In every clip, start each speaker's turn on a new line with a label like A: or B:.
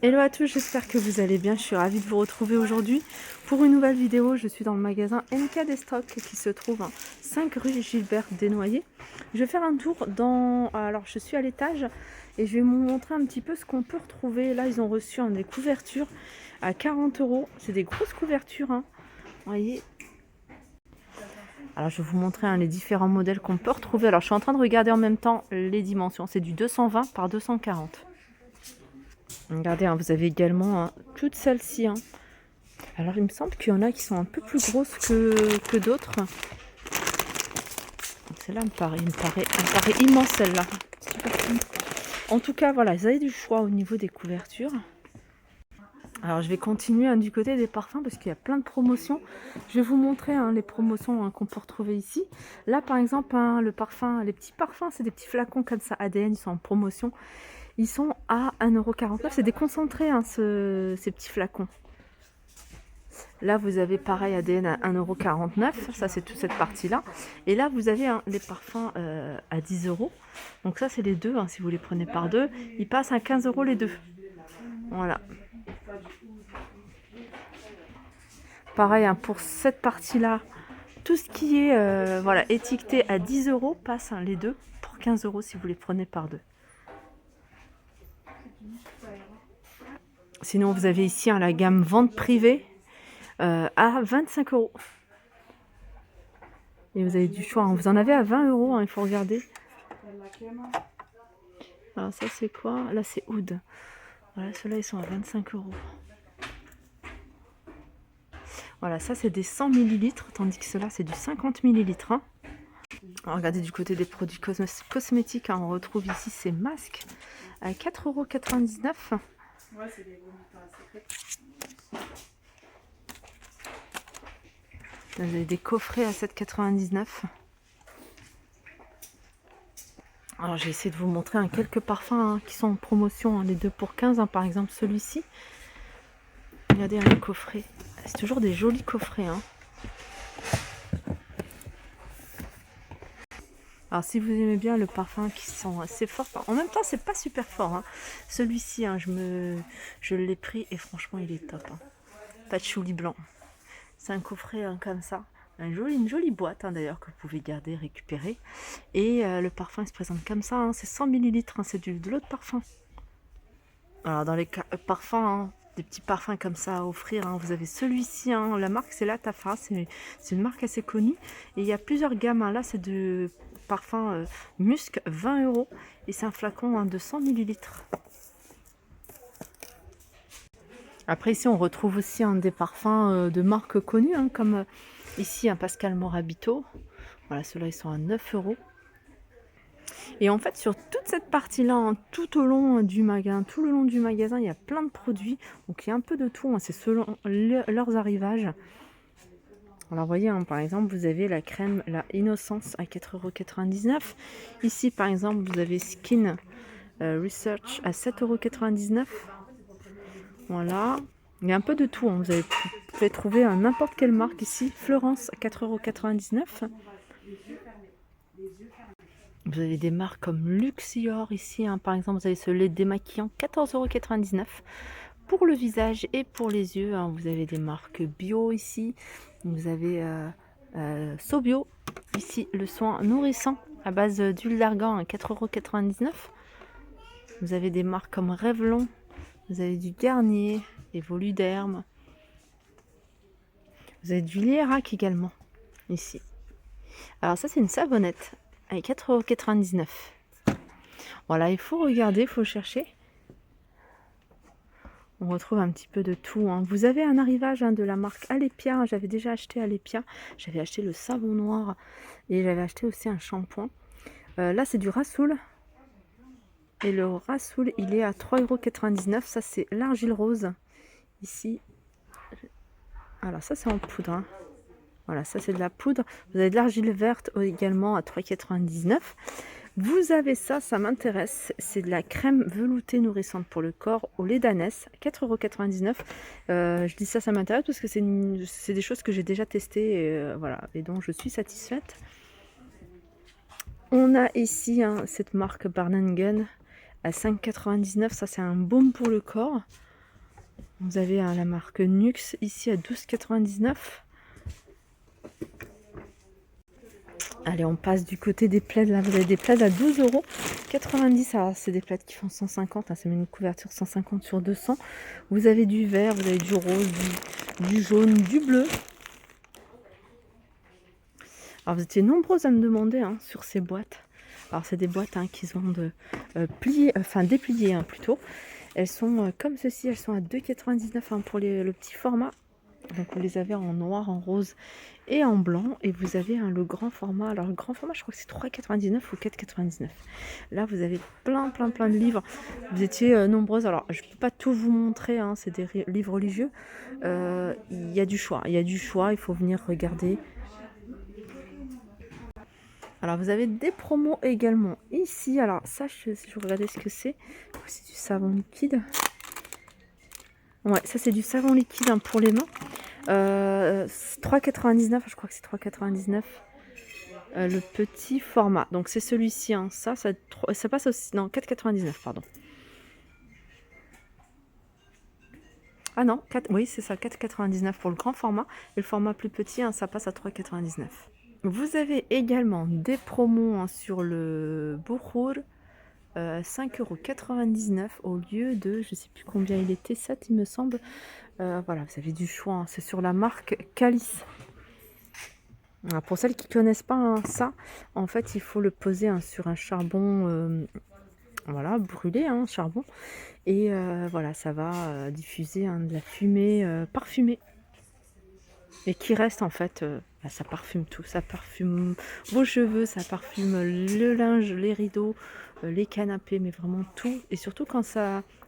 A: Hello à tous, j'espère que vous allez bien. Je suis ravie de vous retrouver aujourd'hui pour une nouvelle vidéo. Je suis dans le magasin MK des Stocks qui se trouve 5 rue Gilbert Desnoyers. Je vais faire un tour dans... Alors je suis à l'étage et je vais vous montrer un petit peu ce qu'on peut retrouver. Là ils ont reçu des couvertures à 40 €. C'est des grosses couvertures, hein. Vous voyez. Alors je vais vous montrer les différents modèles qu'on peut retrouver. Alors je suis en train de regarder en même temps les dimensions. C'est du 220 par 240. Regardez, vous avez également toutes celles-ci. Alors il me semble qu'il y en a qui sont un peu plus grosses que d'autres. Celle-là elle me paraît immense, celle-là. En tout cas, voilà, vous avez du choix au niveau des couvertures. Alors je vais continuer du côté des parfums parce qu'il y a plein de promotions. Je vais vous montrer les promotions qu'on peut retrouver ici. Là par exemple, le parfum, les petits parfums, c'est des petits flacons comme ça, ADN, ils sont en promotion. Ils sont à 1,49 €. C'est des concentrés, ces petits flacons. Là, vous avez pareil ADN à 1,49 €. Ça, c'est toute cette partie-là. Et là, vous avez les parfums à 10 €. Donc ça, c'est les deux. Si vous les prenez par deux, ils passent à 15 € les deux. Voilà. Pareil, pour cette partie-là, tout ce qui est voilà, étiqueté à 10 € passe les deux pour 15 € si vous les prenez par deux. Sinon, vous avez ici la gamme vente privée à 25 €. Et vous avez du choix. Vous en avez à 20 €, il faut regarder. Alors ça, c'est quoi? Là, c'est Oud. Voilà, ceux-là, ils sont à 25 €. Voilà, ça, c'est des 100 ml, tandis que ceux-là, c'est du 50 ml. Alors, regardez du côté des produits cosmétiques, on retrouve ici ces masques à 4,99 €. Ouais, c'est des vous avez des coffrets à 7,99 €. Alors j'ai essayé de vous montrer quelques parfums qui sont en promotion, les 2 pour 15, par exemple celui-ci. Regardez les coffrets, c'est toujours des jolis coffrets. Alors si vous aimez bien le parfum qui sent assez fort, en même temps c'est pas super fort. Celui-ci, je l'ai pris et franchement il est top. Patchouli blanc. C'est un coffret comme ça. Une jolie boîte d'ailleurs que vous pouvez garder, récupérer. Et le parfum il se présente comme ça. C'est 100 ml, c'est de l'eau de parfum. Alors dans les parfums, des petits parfums comme ça à offrir, vous avez celui-ci. La marque c'est Latafa. C'est une marque assez connue. Et il y a plusieurs gammes. Là c'est de parfum musc, 20 €. Et c'est un flacon de 100 ml. Après ici on retrouve aussi des parfums de marques connues, comme ici Pascal Morabito. Voilà, ceux-là ils sont à 9 €. Et en fait sur toute cette partie-là, tout le long du magasin, il y a plein de produits. Donc il y a un peu de tout, c'est selon leurs arrivages. Alors vous voyez, par exemple, vous avez la crème, la Innocence à 4,99 €. Ici par exemple, vous avez Skin Research à 7,99 €. Voilà. Il y a un peu de tout. Vous pouvez trouver n'importe quelle marque ici. Florence à 4,99 €. Vous avez des marques comme Luxior ici. Par exemple, vous avez ce lait démaquillant 14,99 € pour le visage et pour les yeux. Vous avez des marques bio ici. Vous avez Sobio ici, le soin nourrissant à base d'huile d'argan à 4,99 €. Vous avez des marques comme Revlon. Vous avez du Garnier, Evoluderm. Vous avez du Lierac également, ici. Alors ça, c'est une savonnette, avec 4,99 €. Voilà, il faut regarder, il faut chercher. On retrouve un petit peu de tout. Vous avez un arrivage de la marque Alepia. J'avais déjà acheté Alepia. J'avais acheté le savon noir et j'avais acheté aussi un shampoing. Là, c'est du Rassoul. Et le Rassoul, il est à 3,99 €. Ça, c'est l'argile rose. Ici. Alors ça, c'est en poudre. Voilà, ça, c'est de la poudre. Vous avez de l'argile verte également à 3,99 €. Vous avez ça m'intéresse. C'est de la crème veloutée nourrissante pour le corps au lait d'ânesse, 4,99 €. Je dis ça m'intéresse parce que c'est des choses que j'ai déjà testées et dont je suis satisfaite. On a ici cette marque Barn Gun à 5,99 €. Ça, c'est un baume pour le corps. Vous avez la marque Nux ici à 12,99 €. Allez, on passe du côté des plaids. Là, vous avez des plaids à 12,90 €. Alors, c'est des plaids qui font 150. Hein, ça met une couverture 150 sur 200. Vous avez du vert, vous avez du rose, du jaune, du bleu. Alors, vous étiez nombreux à me demander hein, sur ces boîtes. Alors, c'est des boîtes hein, qui sont pliées, enfin dépliées hein, plutôt. Elles sont comme ceci, elles sont à 2,99 € hein, pour le petit format. Donc vous les avez en noir, en rose et en blanc. Et vous avez le grand format. Alors le grand format, je crois que c'est 3,99 ou 4,99. Là, vous avez plein de livres. Vous étiez nombreuses. Alors, je ne peux pas tout vous montrer. Hein, c'est des livres religieux. Il y a du choix. Il y a du choix. Il faut venir regarder. Alors, vous avez des promos également ici. Alors, ça, si je regardais ce que c'est. C'est du savon liquide. Ouais, ça, c'est du savon liquide hein, pour les mains. 3,99, je crois que c'est 3,99 le petit format. Donc c'est celui-ci, hein. Ça passe aussi. Non, 4,99, pardon. Ah non, oui, c'est ça, 4,99 pour le grand format. Et le format plus petit, hein, ça passe à 3,99. Vous avez également des promos hein, sur le Bouhour. 5,99 € au lieu de, je sais plus combien il était, 7 il me semble. Voilà, vous avez du choix, hein. C'est sur la marque Calice. Alors, pour celles qui ne connaissent pas hein, ça, en fait, il faut le poser hein, sur un charbon, voilà, brûlé, hein, charbon. Et voilà, ça va diffuser hein, de la fumée parfumée. Et qui reste en fait, ça parfume tout. Ça parfume vos cheveux, ça parfume le linge, les rideaux, les canapés, mais vraiment tout. Et surtout quand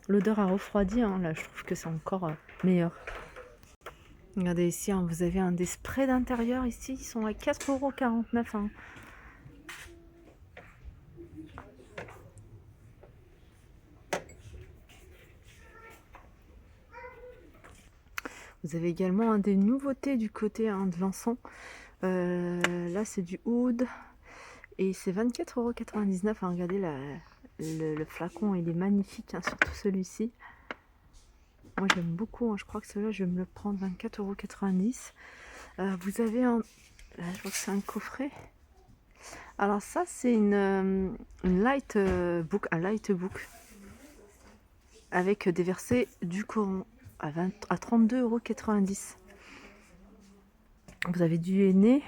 A: l'odeur a refroidi, hein, là je trouve que c'est encore meilleur. Regardez ici, hein, vous avez des sprays d'intérieur ici, ils sont à 4,49 €. Hein. Vous avez également des nouveautés du côté hein, de l'encens. Là c'est du oud et c'est 24,99 €. Hein, regardez le flacon, il est magnifique, hein, surtout celui-ci. Moi j'aime beaucoup, hein, je crois que celui-là je vais me le prendre 24,90 €. Vous avez là, je vois que c'est un coffret. Alors ça c'est une light book, un light book avec des versets du Coran à 32,90 €. Vous avez du henné,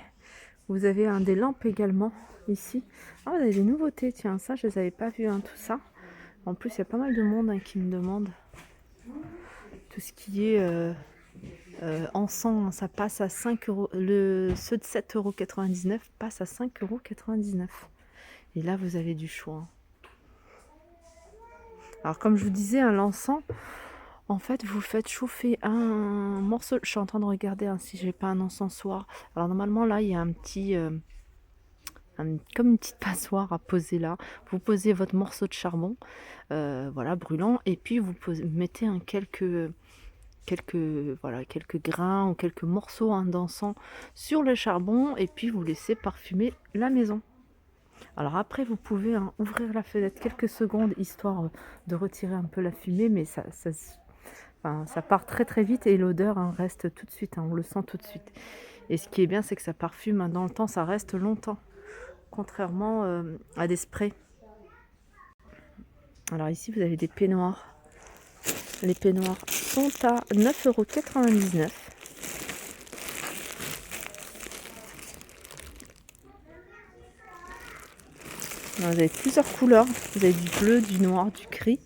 A: vous avez des lampes également ici. Ah, vous avez des nouveautés, tiens, ça je ne les avais pas vues, hein, tout ça. En plus il y a pas mal de monde hein, qui me demande tout ce qui est encens, ça passe à 5 €. Ceux de 7,99 € passent à 5,99 €. Et là vous avez du choix. Alors comme je vous disais, l'encens, en fait vous faites chauffer un morceau. Je suis en train de regarder hein, si j'ai pas un encensoir. Alors normalement là il y a un petit comme une petite passoire à poser là. Vous posez votre morceau de charbon, voilà, brûlant, et puis vous mettez quelques grains ou quelques morceaux hein, d'encens sur le charbon, et puis vous laissez parfumer la maison. Alors après vous pouvez hein, ouvrir la fenêtre quelques secondes histoire de retirer un peu la fumée, mais ça part très vite et l'odeur hein, reste tout de suite, hein, on le sent tout de suite. Et ce qui est bien, c'est que ça parfume hein, dans le temps, ça reste longtemps, contrairement à des sprays. Alors ici vous avez des peignoirs. Les peignoirs sont à 9,99 €. Vous avez plusieurs couleurs. Vous avez du bleu, du noir, du gris.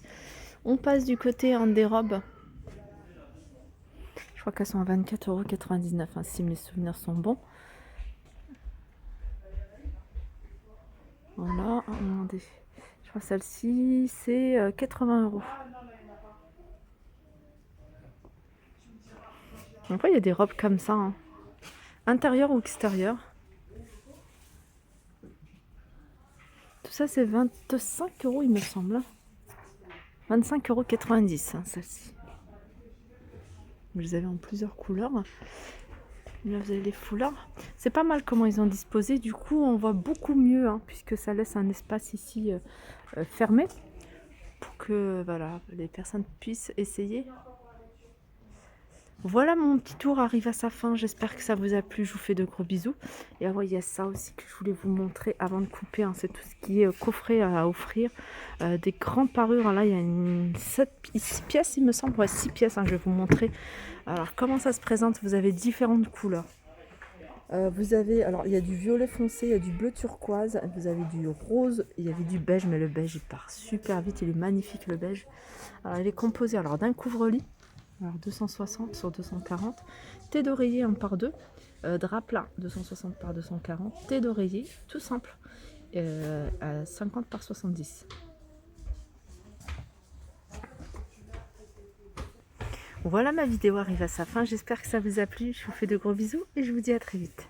A: On passe du côté des robes. Je crois qu'elles sont à 24,99 € hein, si mes souvenirs sont bons. Voilà. Regardez. Je crois que celle-ci, c'est 80 €. Après, il y a des robes comme ça, hein. Intérieur ou extérieur. Tout ça, c'est 25 € il me semble. 25,90 € hein, celle-ci. Vous les avez en plusieurs couleurs. Là, vous avez les foulards. C'est pas mal comment ils ont disposé. Du coup, on voit beaucoup mieux, hein, puisque ça laisse un espace ici fermé pour que voilà, les personnes puissent essayer. Voilà, mon petit tour arrive à sa fin. J'espère que ça vous a plu. Je vous fais de gros bisous. Et ah ouais, il y a ça aussi que je voulais vous montrer avant de couper, hein. C'est tout ce qui est coffret à offrir. Des grandes parures, hein. Là, il y a 6 pièces, il me semble. Ouais, 6 pièces, hein, je vais vous montrer. Alors, comment ça se présente? Vous avez différentes couleurs. Vous avez, alors il y a du violet foncé, il y a du bleu turquoise, vous avez du rose, il y avait du beige, mais le beige il part super vite, il est magnifique le beige. Alors il est composé alors d'un couvre-lit, alors 260 sur 240, thé d'oreiller 1 par 2, drap plat 260 par 240, thé d'oreiller tout simple à 50 par 70. Voilà, ma vidéo arrive à sa fin, j'espère que ça vous a plu, je vous fais de gros bisous et je vous dis à très vite.